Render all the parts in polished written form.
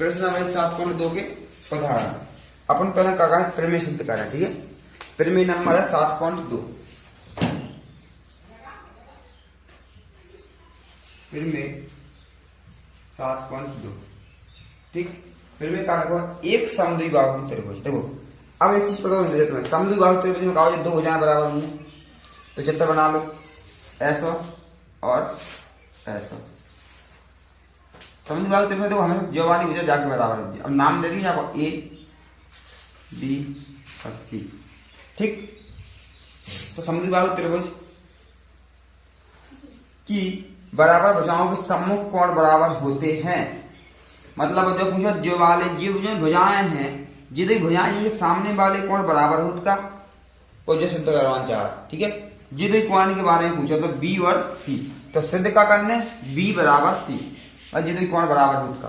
प्रश्न नंबर 7 कोण 2 के उदाहरण। अपन पहले क्या करें, प्रमेय सिद्ध करें। ठीक है, प्रमेय नंबर है 7.2। प्रमेय 7.2। ठीक, प्रमेय क्या रखो, एक समद्विबाहु त्रिभुज। देखो अब एक चीज पता होनी चाहिए तुम्हें, समद्विबाहु त्रिभुज में कहा दो भुजाएं बराबर होंगी, तो चित्र बना लो ऐसा और ऐसा। समद्विबाहु त्रिभुज देखो हमें जो वाली भुजा जाके बराबर होती है। अब नाम दे दी आपको ए बी और सी। ठीक, तो समद्विबाहु त्रिभुज की बराबर भुजाओं के सम्मुख कोण बराबर होते हैं। मतलब जो पूछा जो वाले जो भुजाएं हैं, जितनी भुजाएं ये सामने वाले कोण बराबर होता और जो सिद्ध करवाना चाह। ठीक है, जितने कोण के बारे में पूछा तो बी और सी, तो सिद्ध का करने बी बराबर सी और जितने कोण बराबर होता।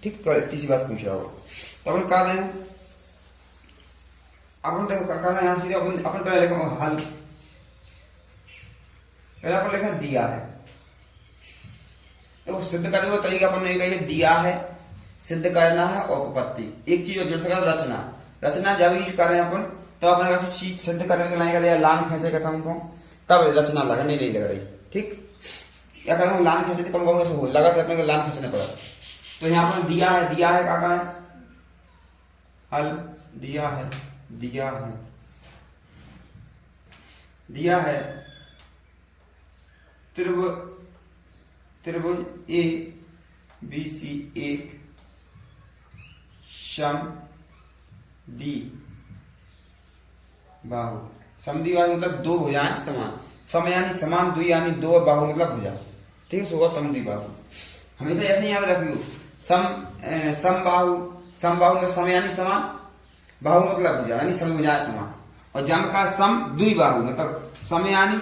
ठीक, तो इतनी सी बात पूछा होगा। तो अपन कहा दें, अपन देखो क्या करना है यहाँ सीधे अपन पहले लिखो हल। पहले अपन लिखा दिया है। देखो सिद्ध करने का तरीका अपन ने कहा दिया है, सिद्ध करना है और उपपत्ति। एक चीज और जुड़ सका रचना। रचना जब यूज कर रहे हैं अपन, तो अपने चीज सिद्ध करने के लाइन लान खींचे कहता हूँ, तब रचना लगा नहीं लग रही। ठीक, या कहता हूँ लान खींचे थी कम लगा तो अपने लान खींचने पड़ा। तो यहाँ पर दिया है क्या है हल, दिया है त्रिभुज ए बी सी एक समद्वि बाहु। समद्विबाहु मतलब दो भुजाएं समान, सम यानी समान, द्वि यानी दो, बाहु मतलब भुजा। ठीक है, सो समद्विबाहु हमेशा ऐसे याद रखियो। समबाहु में सम यानी समान, बाहु मतलब भुजा यानी सम भुजाएं समान। और जम का सम द्विबाहु मतलब सम यानी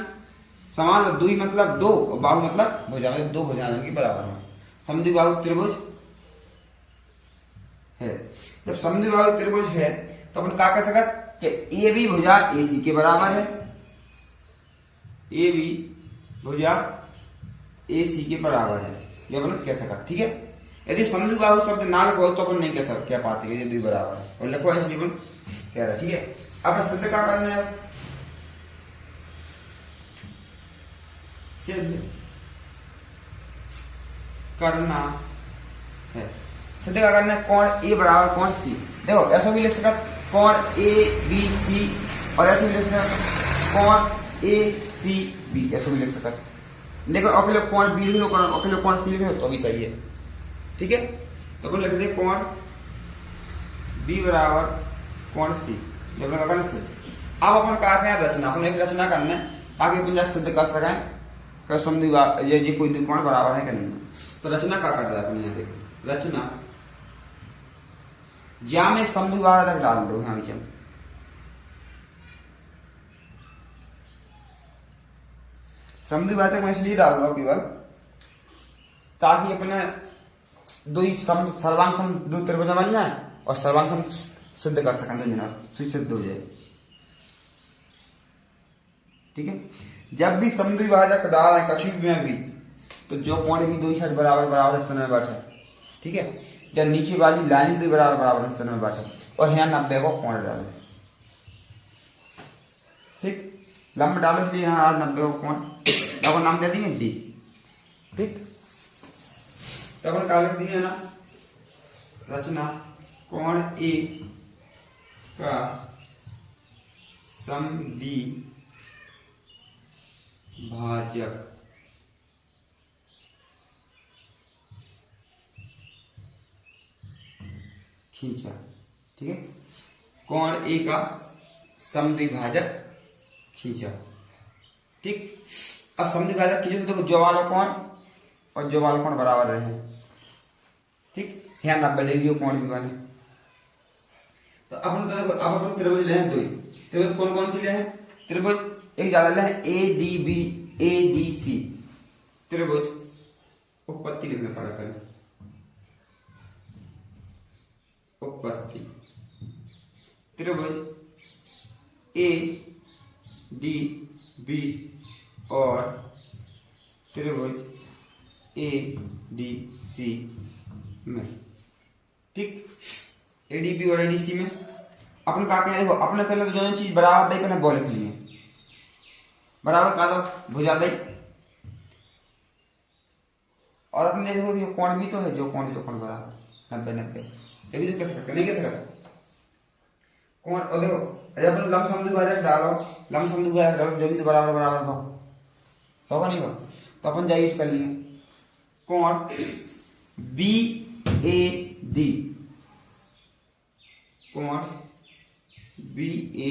समान और द्वि मतलब दो और बाहु मतलब भुजा, मतलब दो भुजाएं की बराबर है। समद्विबाहु त्रिभुज है। जब समद्विबाहु त्रिभुज है तो अपन क्या कह सकते कि ए बी भुजा ए सी के बराबर है, ए बी भुजा ए सी के बराबर है, ये अपन कह सकते। ठीक है, यदि समद्विबाहु शब्द ना लिखो तो अपन नहीं कह सकते, क्या पाते ये दो बराबर है और लिखो इसलिए अपन कह रहा। ठीक है, अब सिद्ध क्या करना है, सिद्ध करना है। सिद्ध क्या करना है, कोण ए बराबर कोण सी। देखो ऐसा भी लिख सकता कोण ए बी सी, और ऐसे भी लिख सकता कोण ए सी बी, ऐसे भी लिख सकता। देखो अकेले कोण बी लिखो, अकेले कोण सी लिखो तो भी सही है। ठीक है, तो अपन लिख दे कोण बी बराबर कोण सी। जब क्या करना सिद्ध। अब अपन कहा है रचना, अपन एक रचना करना है ताकि अपन जैसे सिद्ध कर सकें कि समद्विबाहु ये कोई दो कोण बराबर है कि नहीं। तो रचना क्या कर रहा है अपन यहाँ देखो, रचना ज्या में एक समद्विबाहु तक डाल दो यहाँ नीचे। समद्विबाहु मैं इसलिए डाल रहा हूँ केवल ताकि अपने दो सर्वांग सम दो त्रिभुज बन जाए और सर्वांग सम सिद्ध कर सकें, दो जना सिद्ध हो जाए। ठीक है, जब भी समद्विभाजक डाल है कछु में भी, तो जो कोण भी दो ही साइड बराबर स्थान में बैठे। ठीक है, जब नीचे वाली लाइन भी बराबर स्थान में बैठे और यहाँ 90 को कोण डालो। ठीक, लंब डालो इसलिए यहाँ 90 को कोण, अब नाम दे देंगे डी। ठीक, तब अपन कागज दिए ना, रचना कोण ए का समद्विभाजक खींचा। ठीक है, कोण ए का समद्विभाजक खींचा। ठीक, अब समद्विभाजक खींचे तो जो वाला कोण और जो वाला कोण बराबर रहे। ठीक, यहाँ 90 डिग्री कोण भी बने। तो अब अपन त्रिभुज ले हैं दो, त्रिभुज कौन कौन सी ले हैं, त्रिभुज एक ज्यादा ले हैं A D B A D C. त्रिभुज उपपत्ति लिखना पड़ा पहले, उपपत्ति त्रिभुज ए डी बी और त्रिभुज ए डी सी में ठीक। एडीबी और एडीसी में अपन का कहते देखो अपने पहले तो जो चीज बराबर दई पहले बोल लिख लिए बराबर का दो भुजा दई और अपने देखो जो कोण भी तो है जो कोण बराबर 90 ये भी तो कैसे करते नहीं कैसे करते कोण और देखो जब अपन लंबसम द्विभाजक डालो लंबसम द्विभाजक डालो जो भी तो बराबर बराबर होगा नहीं होगा तो अपन जाइए यूज कर लिए कोण बी ए डी कोण बी ए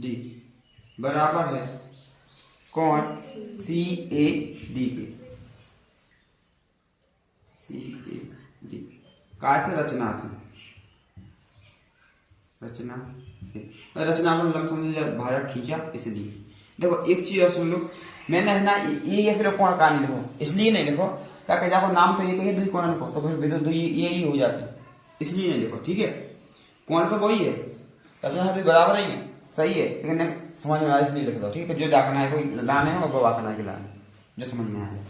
डी बराबर है कोण सी ए डी के सी ए डी कैसे रचना से रचना पर लंबसम भाजक खींचा इसलिए देखो एक चीज और सुन लो मैंने है ना ये फिर कोण का नहीं लिखो इसलिए नहीं लिखो क्या जाको नाम तो ये कहिए दुई कोण लिखो तो फिर तो ये ही हो जाती इसलिए नहीं लिखो ठीक है कोण तो वही है रचना तो बराबर ही है सही है लेकिन समझ में आया इसलिए लिख दो ठीक है जो डाकना है कोई लाने है और वाकना है लाने जो समझ में आया।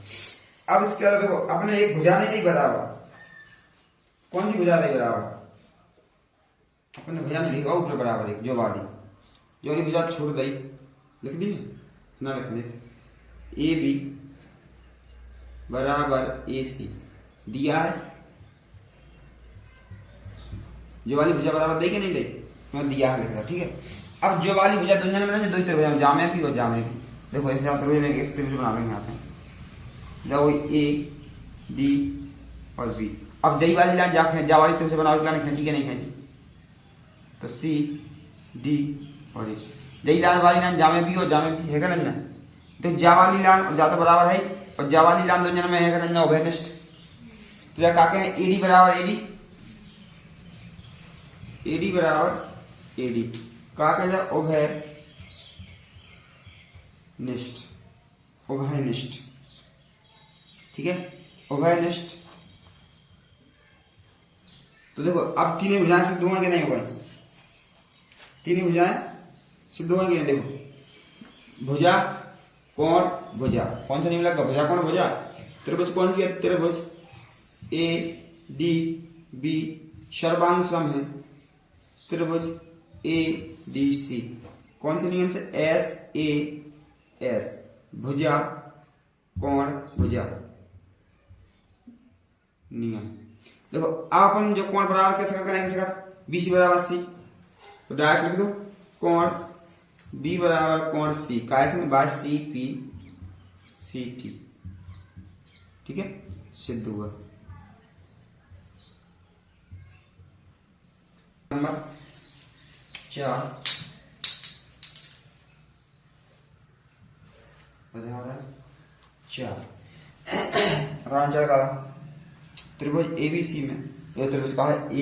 अब इसके बाद देखो अपने एक भुजा नहीं दी बराबर कौन सी भुजा दी बराबर अपने भुजा नहीं लिखा ऊपर बराबर एक जो वाली भुजा छोड़ दी लिख दी ना लिख दे ए बी बराबर ए सी दिया है जो वाली भुजा बराबर दे कि नहीं दे मैं दिया है लिख ठीक है। अब जो वाली भुजा दुनिया में दो ही त्रिभुज जामे भी और जामे भी देखो ऐसे त्रिभुज में एक त्रिभुज बना लेंगे यहाँ से जब ए डी और बी अब जई वाली लाइन जा वाली त्रिभुज बनाओ लाइन खींची कि नहीं खींची तो सी डी और ए जई लाइन वाली लाइन जामे भी और जामे भी है ना तो जा वाली लाइन जा तो बराबर है और जा वाली लाइन दुनिया में है ना ओवेनिस्ट तो या का कहें एडी बराबर एडी बराबर एडी का कह ओभयनिष्ठ ठीक है ओभयनिष्ठ। तो देखो अब तीनों भुजाएं सिद्ध होंगे नहीं होगा तीनों भुजाएं सिद्ध होंगे नहीं देखो भुजा कोण भुजा कौन सा नियम लगा भुजा कोण भुजा त्रिभुज कौन सी है त्रिभुज ए डी बी सर्वांग सम है त्रिभुज ए डी सी कौन से नियम से एस ए एस भुजा कोण भुजा नियम। देखो अब अपन जो कोण बराबर कैसे करेंगे कैसे कर बी सी बराबर सी तो डायरेक्ट लिख दो कोण बी बराबर कोण सी कैसे by C P C T ठीक है सिद्ध हुआ। नंबर 4 का त्रिभुज एबीसी में यह त्रिभुज का है ए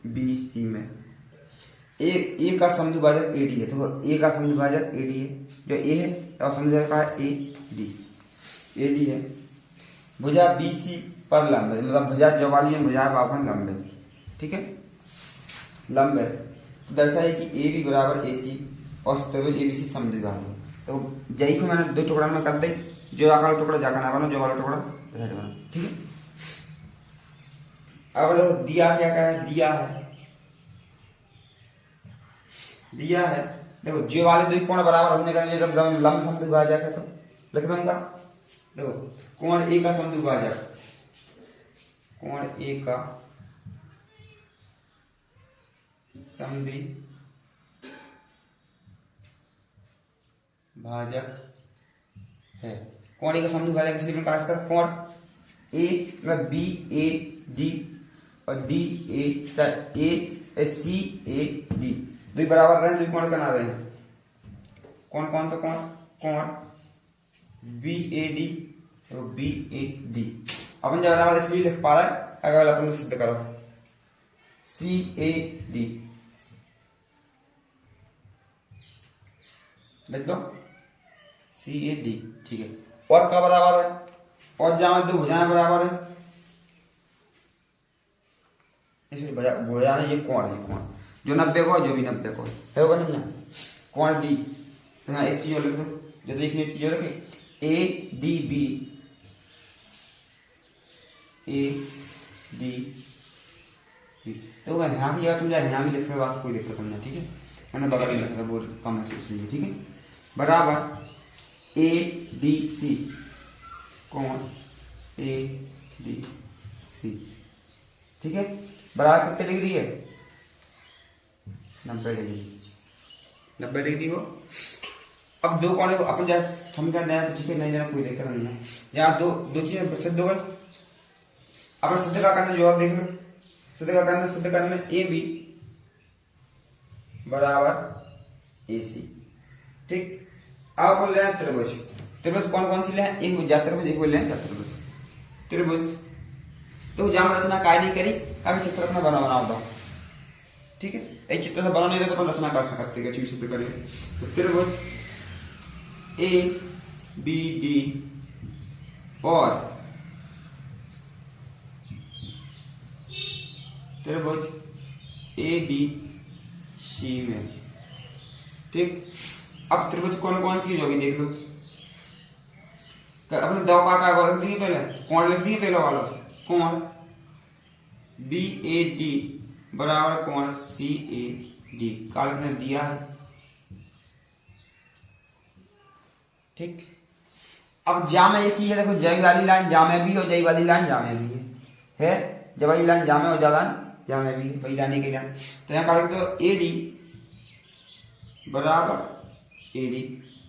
बी सी में ए का समद्विभाजक एडी है तो ए का समद्विभाजक एडी है जो ए है और समद्विभाजक का है ए डी है भुजा बी सी पर लंब है मतलब भुजा जो वाली है भुजा बापन लंब है ठीक है लंब है तो दर्शाए कि ए बी बराबर ए सी और त्रिभुज एबीसी समद्विभाजक तो जई को मैंने दो टुकड़ा में कर दे जो आकार टुकड़ा जाकर ना बनो जो वाला टुकड़ा इधर बनो ठीक है। अब देखो दिया क्या है दिया है देखो जो वाले दो कोण बराबर होने का जब लंब समद्विभाजक है तो लिख दूंगा देखो कोण ए का समद्विभाजक कोण ए का समद्विभाजक है कोण ए का समद्विभाजक इसलिए मैं काश कर कोण ए मतलब बी ए डी और D A C A D दो बराबर रहे दो कोण का नाम रहे कौन सा कोण बी ए डी और बी ए डी अपन जब बराबर इसलिए लिख पा रहा है अगर अपन सिद्ध करो सी ए डी लिख दो सी ए डी ठीक है। और का बराबर है और जहां दो भुजाएं बराबर है इसलिए भुजाएं ये कोण जो 90 को जो भी 90 को है होगा नहीं कोण डी तो यहाँ एक चीज और लिख दो जो देखिए एक चीज और लिखे A D B A D B. तो मैं यहाँ की जगह तुम जाए यहाँ भी लिख सकते हो, कोई दिक्कत नहीं है, ठीक है। मैंने बगल में लिखा था बोर्ड कम है इसलिए, ठीक है। बराबर ए डी सी, कोण ए डी सी, ठीक है। बराबर कितने डिग्री है? 90 डिग्री, 90 डिग्री हो। अब दो कोण अपन जैसे समीकरण देना तो ठीक है, नहीं देना कोई दिक्कत नहीं है। यहाँ दो चीजें सिद्ध हो गई। अब सिद्ध का करना जवाब देख लो। सिद्ध करना ए बी बराबर ए सी, ठीक। अब बोल रहे हैं त्रिभुज। त्रिभुज कौन कौन सी ले? एक भुजा त्रिभुज, एक बोल रहे हैं त्रिभुज। त्रिभुज तो जहां रचना काय नहीं करी, काफी चित्र अपना बनाओ दो, ठीक है। एक चित्र से बना नहीं देता तो रचना कर सकते हैं, सिद्ध करेंगे। तो त्रिभुज ए बी डी और त्रिभुज ए डी सी में, ठीक। अब त्रिभुज कौन कौन सी होगी देख लो। अपने दो का लिख दिए पहले, कोण लिख दिए पहले वाला, कोण बी ए डी बराबर कोण सी ए डी, काल ने दिया है, ठीक। अब जा में एक चीज है, देखो जय वाली लाइन जा में भी और जय वाली लाइन जा में भी है। जब वाली लाइन जा में और जा में भी है, वही लाने के लाइन। तो यहाँ कर दो ए डी बराबर ए डी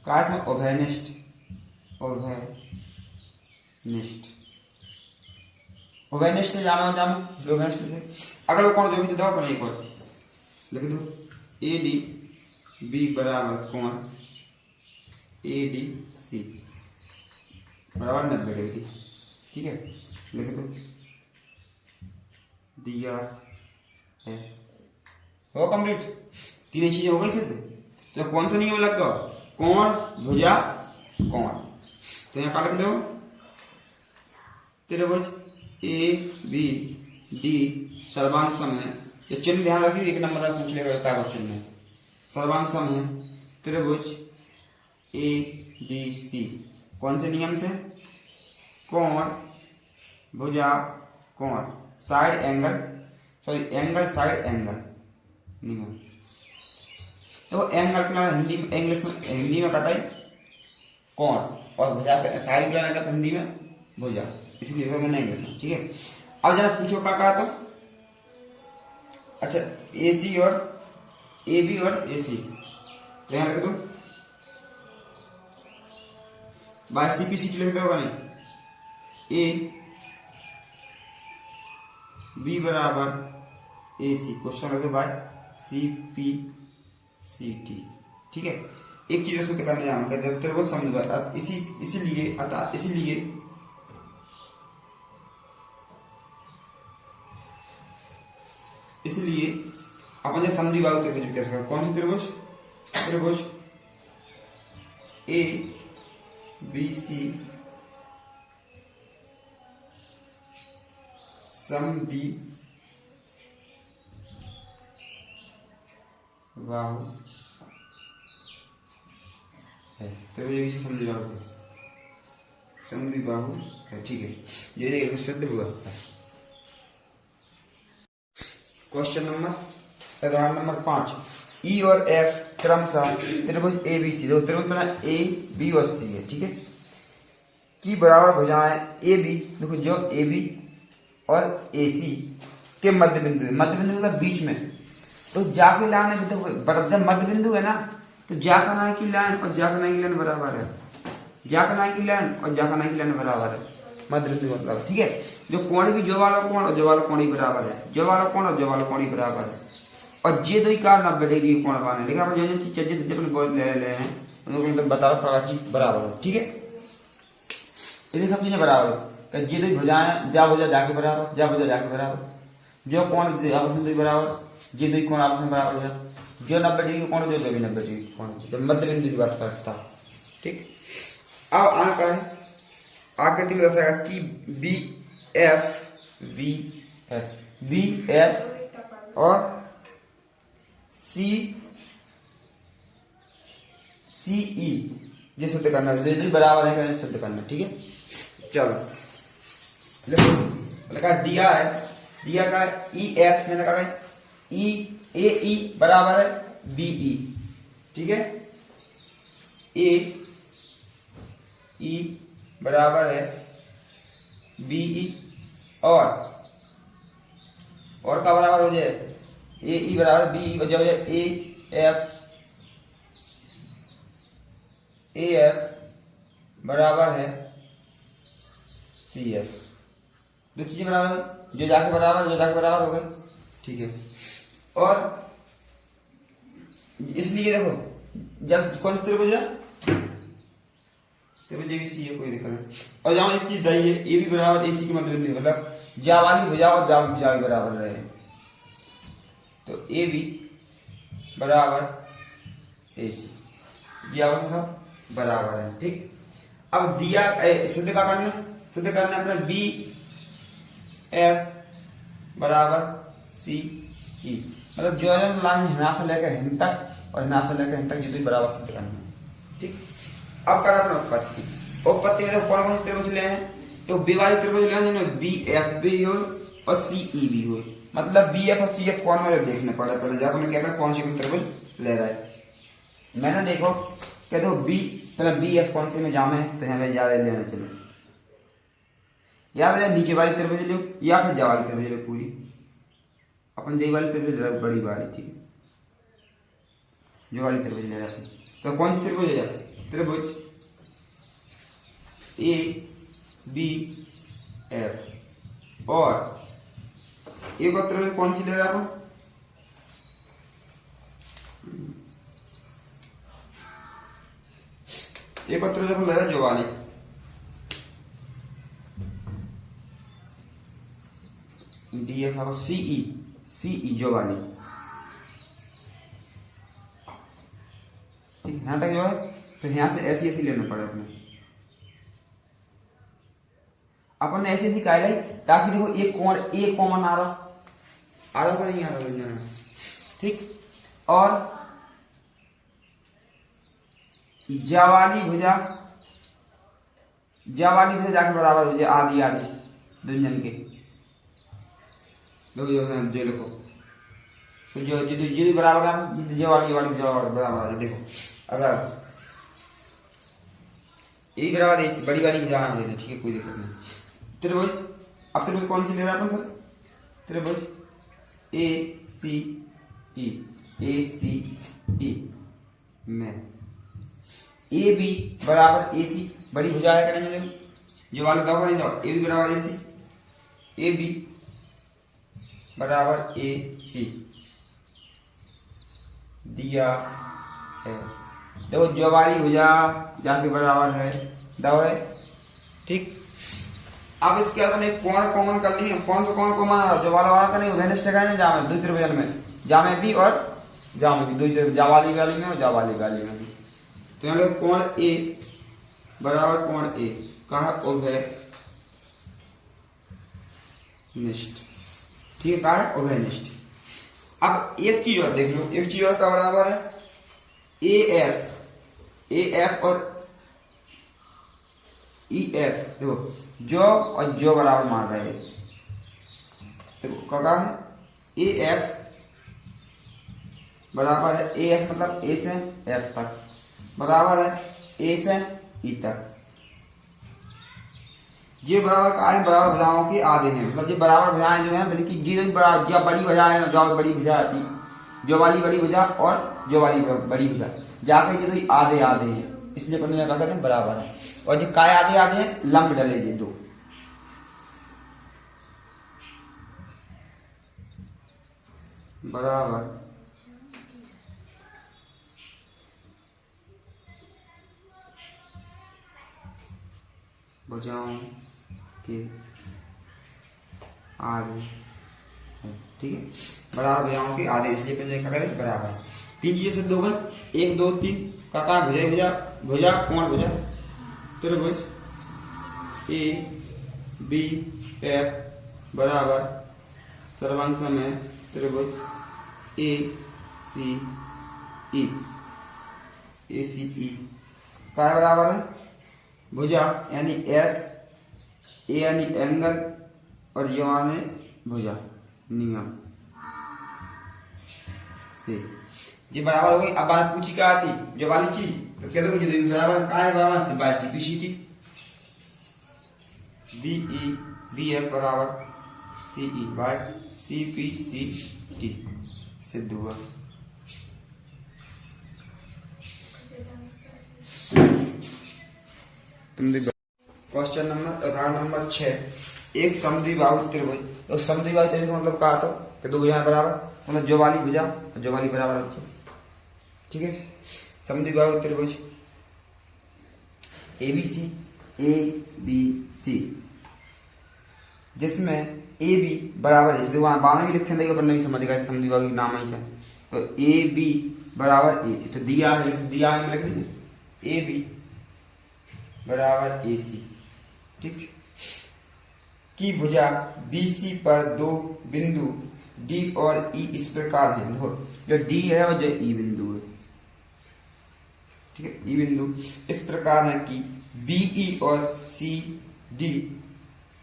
का इसमें उभयनिष्ठ, उभयनिष्ठ जामा उभयनिष्ठ। अगर वो कौन जो भी दो अपन एक और लिख दो, ए डी बी बराबर कोण ए डी सी बराबर 90 डिग्री, ठीक है। लिख दो, दिया है, हो कंप्लीट। तीन चीजें हो गई सिद्ध। तो कौन सा नियम लग गया? कोण भुजा कोण। तो यहाँ का लिख दो त्रिभुज ए बी डी सर्वांग सम है, ये चिन्ह ध्यान रखिए, एक नंबर में पूछ लेगा क्या चिन्ह है। सर्वांग सम है त्रिभुज ए डी सी, कौन से नियम से? कोण भुजा कोण, side angle, sorry angle side angle नियम। तो एंगल के हिंदी में, इंग्लिश में, हिंदी में कहता है कोण, और भुजा साइड के कहता है हिंदी में भुजा, इसलिए मैंने इंग्लिश में, ठीक है। अब जरा पूछो क्या कहा तो, अच्छा ए सी और ए बी और ए सी, तो यहाँ लिख दो by C P C T लिख दोगा नहीं, ए बी बराबर ए सी, क्वेश्चन लिख दो by C P C T, ठीक है। एक चीज सिद्ध करने जाऊंगा जब त्रिभुज समझ, इसलिए अपन जो समझी बात त्रिभुज कैसे कर, कौन सी त्रिभुज? त्रिभुज ए बी सी समद्वि बाहु है, त्रिभुज ए बी सी समद्वि बाहु है, समद्वि बाहु है, ठीक है। ये देखिए सिद्ध हुआ। क्वेश्चन नंबर उदाहरण नंबर 5, ई और एफ क्रमशः त्रिभुज ए बी सी, त्रिभुज बना ए बी और सी है, ठीक है, की बराबर भुजाएं ए बी, देखो जो ए बी और ए सी के मध्य बिंदु है, मध्य बिंदु मतलब बीच में, तो जा की लाइन है, देखो मध्य बिंदु है ना, तो जा का नाई की लाइन और जा का नाई की लाइन बराबर है, जा का नाई की लाइन और जा का नाई की लाइन बराबर है, मध्य बिंदु मतलब, ठीक है। जो कोण भी जो वाला कोण और जो वाला कोण ही बराबर है, जो वाला कोण और जो वाला कोण ही बराबर है, और ये दो ही का 90 डिग्री कोण बने, लेकिन आप जो चीज अपने बहुत ले हैं उनको बताओ थोड़ा चीज बराबर है, ठीक है। ये सब चीजें बराबर है, ये दो भुजाएं जा भुजा जाके बराबर, जा भुजा जाके बराबर, जो कोण आपस में बराबर, ये दो कोण आपस में बराबर हो जाए, जो 90 डिग्री कोण जो 90 डिग्री कोण, जब मध्य बिंदु की बात करता, ठीक। अब आंका है आकृति में दर्शाएगा कि बी एफ और सी ई ये सिद्ध करना है, जो बराबर है सिद्ध करना, ठीक है। चलो लगा दिया है, दिया का ई एफ मैंने कहा ई ए ई बराबर है बी ई, ठीक है, ए ई बराबर है बी ई और का बराबर हो जाए ए ई बराबर बी हो जाए ए एफ बराबर है सी एफ। दो चीजें बराबर जो जाके बराबर हो गए, ठीक है। और इसलिए देखो जब कौन सी त्रिभुज है, त्रिभुज सी है, कोई दिक्कत नहीं। और जहां एक चीज दी है ए बी बराबर ए सी की मतलब जा वाली भुजा और जा भुजा बराबर रहे, तो ए बी बराबर ए सी, जी आपस में सब बराबर है, ठीक। अब दिया सिद्ध करना अपना बी एफ बराबर सी ई, मतलब जो है लाइन यहाँ से लेकर हिंद तक और यहाँ से लेकर हिंद तक ये तो बराबर सिद्ध करना है, ठीक। अब करना अपना उत्पत्ति में कौन कौन से त्रिभुज ले हैं, तो बी वाली त्रिभुज ले हैं जिनमें बी एफ भी हो और सी ई भी हो, मतलब बी एफ और सी एफ कौन में देखने पड़े पहले जब हमने क्या कौन सी त्रिभुज ले रहा है। मैंने देखो क्या देखो बी पहले बी एफ कौन से में जामे है, तो हमें ज्यादा लेना चाहिए, याद है नीचे वाली त्रिभुज लो या फिर जा वाली त्रिभुज लो पूरी, अपन जे वाली त्रिभुज ले बड़ी वाली, ठीक है, जो वाली त्रिभुज ले रहा है। तो कौन सी त्रिभुज है, त्रिभुज ए बी एफ और एक और त्रिभुज कौन सी ले रहा है, एक और त्रिभुज ले रहा है जो वाली डी एफ और सीई जो वाली, ठीक, यहां तक जो है। फिर यहां से ऐसी लेना पड़े अपन ने ऐसी कहा है ताकि देखो एक कोण एक कॉमन आ रहा को नहीं आ रहा, ठीक। और जावाली भुजा जाके बराबर हो जाए आधी दुनियन के जो लिखो, तो जो बराबर है जावाली बराबर है। देखो अगर एक बराबर ऐसी बड़ी वाली भुजा है, ठीक है, कोई दिक्कत नहीं। त्रिभुज अब त्रिभुज कौन सी ले रहा है अपन, त्रिभुज ए सी ई में ए बी बराबर ए सी बड़ी भुजा है, करेंगे जो वाला दो नहीं दो, ए बी बराबर ए सी, ए बी बराबर ए सी दिया है। देखो जो वाली भुजा जाके बराबर है दो है, ठीक। अब इसके बाद में कोण कॉमन कर ली, कौन सा कोण कॉमन आ रहा, जो वाला का नहीं उभयनिष्ठ का है जामे दो त्रिभुज में, जामे भी और जामे भी दो, जावाली वाली में और जावाली वाली में भी। तो यहाँ पे कोण ए बराबर कोण ए कहा उभयनिष्ठ, ठीक है, कहा है उभयनिष्ठ। अब एक चीज और देख लो, एक चीज और का बराबर है ए एफ और ई एफ, देखो जो और जो बराबर मान रहे हैं, देखो क्या है ए एफ बराबर है ए एफ मतलब ए से एफ तक बराबर है ए से ई तक, ये बराबर का है बराबर भुजाओं के आधे हैं, मतलब ये बराबर भुजाएं जो हैं बल्कि ये बड़ी भुजा है जो बड़ी भुजा आती, जो वाली बड़ी भुजा और जो वाली बड़ी भुजा जाकर ये तो आधे हैं, इसलिए अपन क्या कहते हैं बराबर है। और जो काय आधे हैं लंब डले ये दो, बराबर भुजाओं के आधे, ठीक है, बराबर भुजाओं के आधे, इसलिए क्या करें बराबर। तीन चीजें सिद्ध हो गए, 1 2 3 का भुजा कोण भुजा त्रिभुज ए बी एफ बराबर सर्वांग में त्रिभुज ए सी ई का बराबर है भुजा यानी एस ए यानी एंगल और यौन भुजा नियम से ये बराबर हो गई। अब बात पूछी क्या थी जो वाली चीज, तो क्या देखो जो बराबर का है बराबर से बाय सीपीसीटी बीई बीएफ बराबर सीई बाय सीपीसीटी सिद्ध हुआ। तुम देखो क्वेश्चन नंबर उदाहरण नंबर 6 एक समद्विबाहु त्रिभुज। तो समद्विबाहु त्रिभुज का मतलब कहा तो दो भुजाएं बराबर, मतलब जो वाली भुजा और जो वाली बराबर होती है। ठीक है, समद्विबाहु त्रिभुज एबीसी ए बी सी जिसमें ए बी बराबर इसे बाद में लिखे देगा पर नहीं समझ गए समद्विबाहु की नाम है। तो ए बी बराबर ए सी, तो दिया है दिया है लिख दीजिए ए बी बराबर ए सी। ठीक, की भुजा BC पर दो बिंदु D और E इस प्रकार हैं। देखो जो D है और जो E बिंदु है, ठीक है, E बिंदु इस प्रकार है कि BE और CD,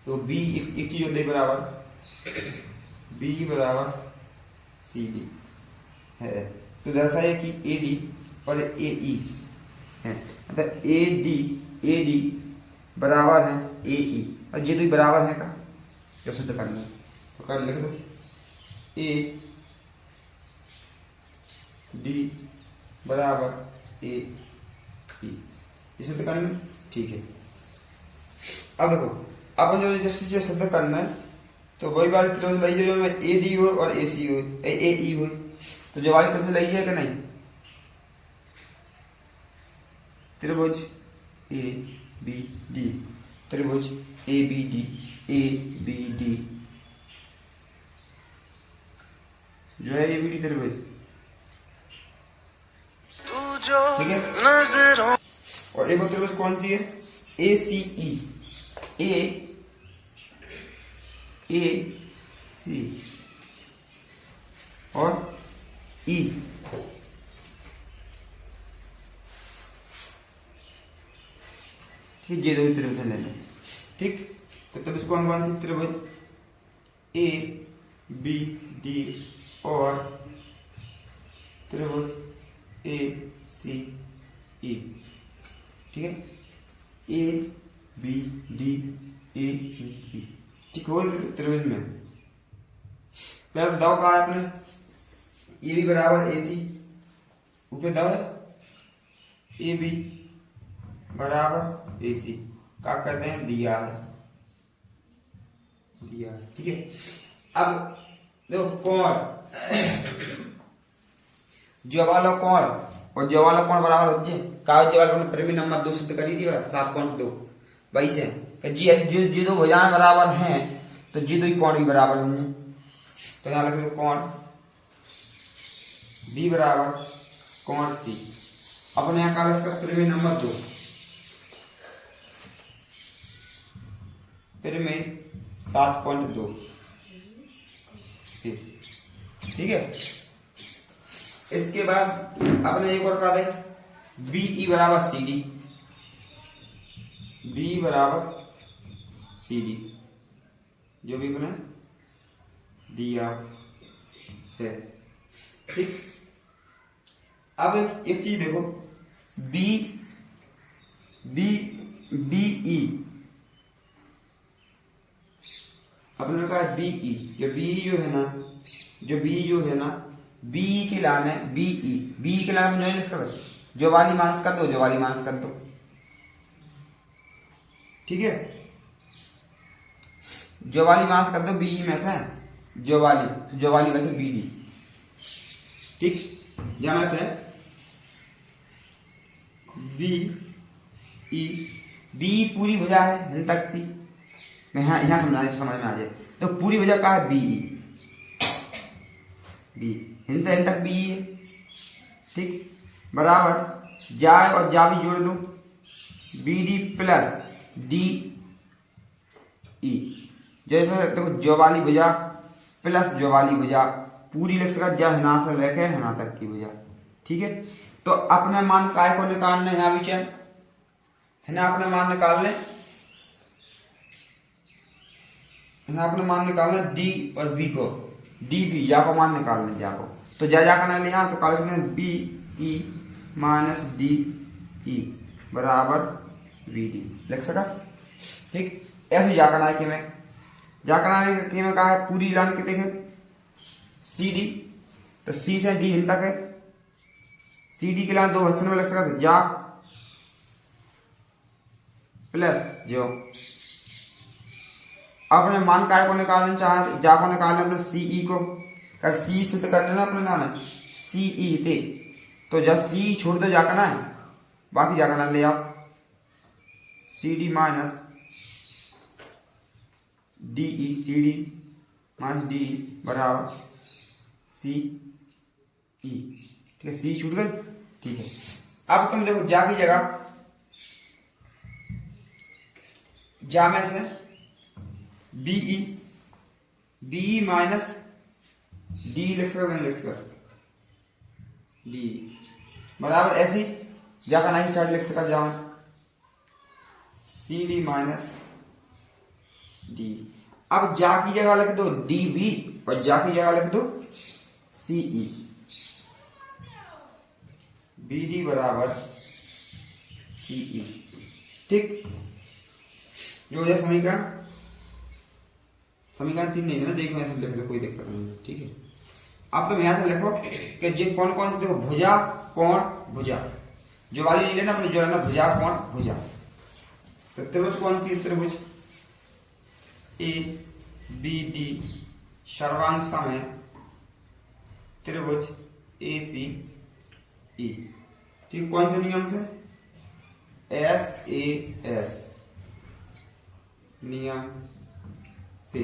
तो B एक चीज होती है बराबर B बराबर CD है, तो दर्शाए कि AD और AE है, मतलब AD बराबर है AE और ये दो बराबर है का जो सिद्ध करना है। तो कर लिख दो AD बराबर AE सिद्ध करना। ठीक है, अब देखो अब जो जैसे सिद्ध करना है तो वही वाली त्रिभुज लाई जो में AD हो और AC हो AE हो, तो जो वाली त्रिभुज लाई है कि नहीं त्रिभुज ABD त्रिभुज ABD जो है ABD त्रिभुज, ठीक है। और एक और त्रिभुज कौन सी है ACE AC और E, ठीक, ये दो त्रिभुज ले लें। ठीक, तो तब इसको कौन सी त्रिभुज ABD और त्रिभुज ACE, ठीक है, ABD ACE, ठीक हो त्रिभुज में। पहले दाव कहा है आपने AB बराबर AC, ऊपर दाव है AB बराबर AC क्या कहते हैं दिया है, ठीक है। अब देखो कोण जो वाला कोण और जो वाला कोण बराबर होते हैं का, जो वाला कोण परिमेय नंबर 2 सिद्ध करी थी 7.2 वही से जी दो भुजाएं बराबर हैं तो जी दो ही कोण भी बराबर होंगे। तो यहाँ लिख दो कोण B बराबर कोण C, अपने यहाँ काल इसका परिमेय नंबर 2 परिमेय 7.2 C, ठीक है। इसके बाद अपने एक और का दे BE बराबर CD, B बराबर CD जो भी अपने दिया है, ठीक। अब एक चीज देखो BE अपने कहा BE, जो BE जो है ना BE के लान है BE के लान में जो वाली माइनस कर दो, जो वाली माइनस कर दो, ठीक है। जो वाली माइनस कर दो BE में से जो वाली वैसे BD, ठीक, जहां से BE पूरी भुजा है इन तक की, मैं यहाँ समझा समझ में आ जाए। तो पूरी वजह का है BE इन तक BE है, ठीक, बराबर जाए और जा भी जोड़ दो BD प्लस DE, जैसे देखो जो वाली भुजा प्लस जो वाली भुजा पूरी लिख सका जा हिना से लेके हिना तक की भुजा, ठीक है। तो अपने मान काय को निकालने यहाँ भी है ना, अपने मान निकाल लें आपने मान निकालना डी और बी को, डी बी जा को मान निकालना जा को, तो जा करना लिया तो काल B E minus D E बराबर वी डी लिख सका। ठीक, ऐसे जा करना है कि मैं जा करना है कि मैं कहा है पूरी लाइन के देखें सी डी, तो सी से डी तक है, सी डी की लाइन दो हिस्से में लिख सका, तो जा प्लस जो अपने मान काय को निकालना चाहे जा को निकालना अपने सी ई को, सी से तो कर लेना अपने नाम सी ई थे, तो जब सी छोड़ दो जा करना है, बाकी जा करना ले आओ C D minus D E, C D minus D E बराबर सी ई। ठीक है, सी छूट गई। ठीक है, अब तुम देखो जा की जगह जा में से बी माइनस डी लिख कर डी बराबर ऐसी जा का नहीं साइड लिख सका जा में सी डी माइनस डी। अब जा की जगह लिख दो डी बी और जा की जगह लिख दो सी ई, बी डी बराबर सी ई। ठीक, जो है समीकरण 3 नहीं देना, देखो ऐसे लिख दो, कोई दिक्कत नहीं। ठीक है, अब तुम यहां से लिखो कि जे कौन कौन से देखो भुजा कोण भुजा, जो वाली नहीं लेना अपने जो लेना भुजा कोण भुजा। तो त्रिभुज कौन सी, त्रिभुज ए बी डी सर्वांग समय त्रिभुज ए सी ई। ठीक, कौन से नियम से, एस ए एस नियम से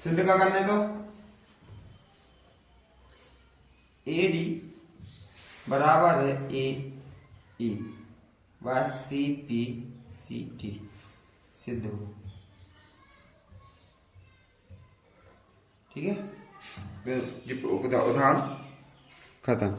सिद्ध का करने दो, ए डी बराबर है ए ई बस सी पी सी टी सिद्ध हो। ठीक है, उदाहरण खत्म।